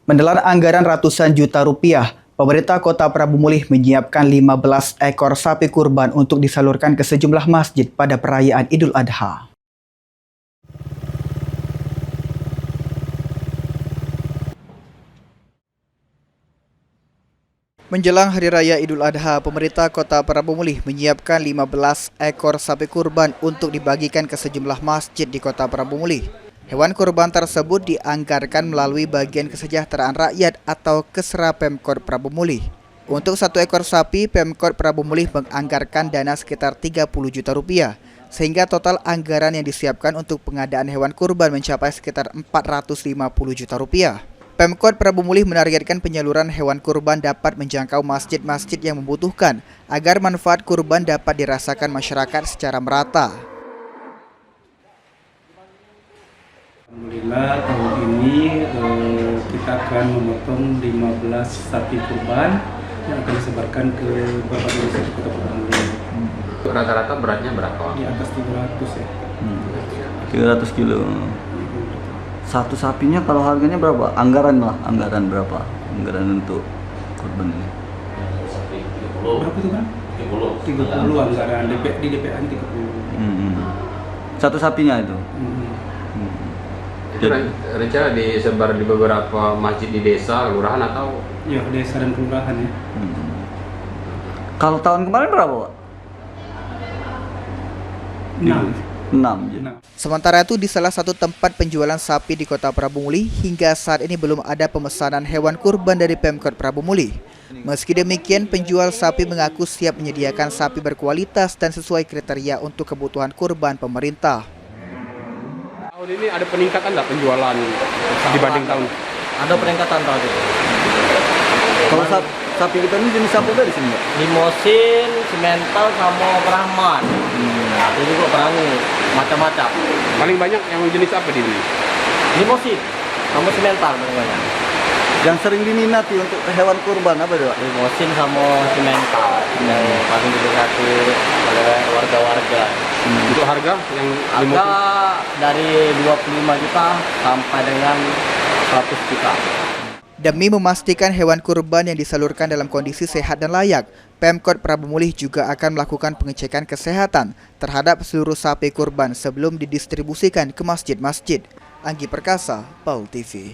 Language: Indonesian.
Menelan anggaran ratusan juta rupiah, pemerintah Kota Prabu Mulih menyiapkan 15 ekor sapi kurban untuk disalurkan ke sejumlah masjid pada perayaan Idul Adha. Menjelang Hari Raya Idul Adha, pemerintah Kota Prabu Mulih menyiapkan 15 ekor sapi kurban untuk dibagikan ke sejumlah masjid di Kota Prabu Mulih. Hewan kurban tersebut dianggarkan melalui bagian kesejahteraan rakyat atau Kesra Pemkot Prabu Mulih. Untuk satu ekor sapi, Pemkot Prabu Mulih menganggarkan dana sekitar 30 juta rupiah, sehingga total anggaran yang disiapkan untuk pengadaan hewan kurban mencapai sekitar 450 juta rupiah. Pemkot Prabu Mulih menargetkan penyaluran hewan kurban dapat menjangkau masjid-masjid yang membutuhkan agar manfaat kurban dapat dirasakan masyarakat secara merata. Alhamdulillah tahun ini kita akan memotong 15 sapi kurban yang akan disebarkan ke berbagai desa di Kota Prabu Mulih. Rata-rata beratnya berapa? Di atas 300 ya. 300 kilo. Satu sapinya kalau harganya berapa? Anggaran berapa? Anggaran untuk kurban ini? Berapa itu kan? 30 anggaran di DPA 30. Satu sapinya itu. Itu rencana disebar di beberapa masjid di desa, kelurahan atau? Ya, desa dan kelurahan ya. Kalau tahun kemarin berapa, Pak? 6. Sementara itu di salah satu tempat penjualan sapi di Kota Prabu Mulih hingga saat ini belum ada pemesanan hewan kurban dari Pemkot Prabu Mulih. Meski demikian, penjual sapi mengaku siap menyediakan sapi berkualitas dan sesuai kriteria untuk kebutuhan kurban pemerintah. Tahun ini ada peningkatan nggak penjualan dibanding tahun? Ada peningkatan tahun ini. Kalau sapi kita ini jenis apa dari sini, Pak? Limosin, simental, sama Brahman. Ada juga perangi, macam-macam. Paling banyak yang jenis apa di sini? Limosin, sama simental paling banyak. Yang sering diminati untuk hewan kurban apa itu, Pak? Limosin sama simental yang paling diminati oleh warga-warga. Untuk harga yang Harga dari 25 juta sampai dengan 100 juta. Demi memastikan hewan kurban yang disalurkan dalam kondisi sehat dan layak, Pemkot Prabu Mulih juga akan melakukan pengecekan kesehatan terhadap seluruh sapi kurban sebelum didistribusikan ke masjid-masjid. Anggi Perkasa, PAL TV.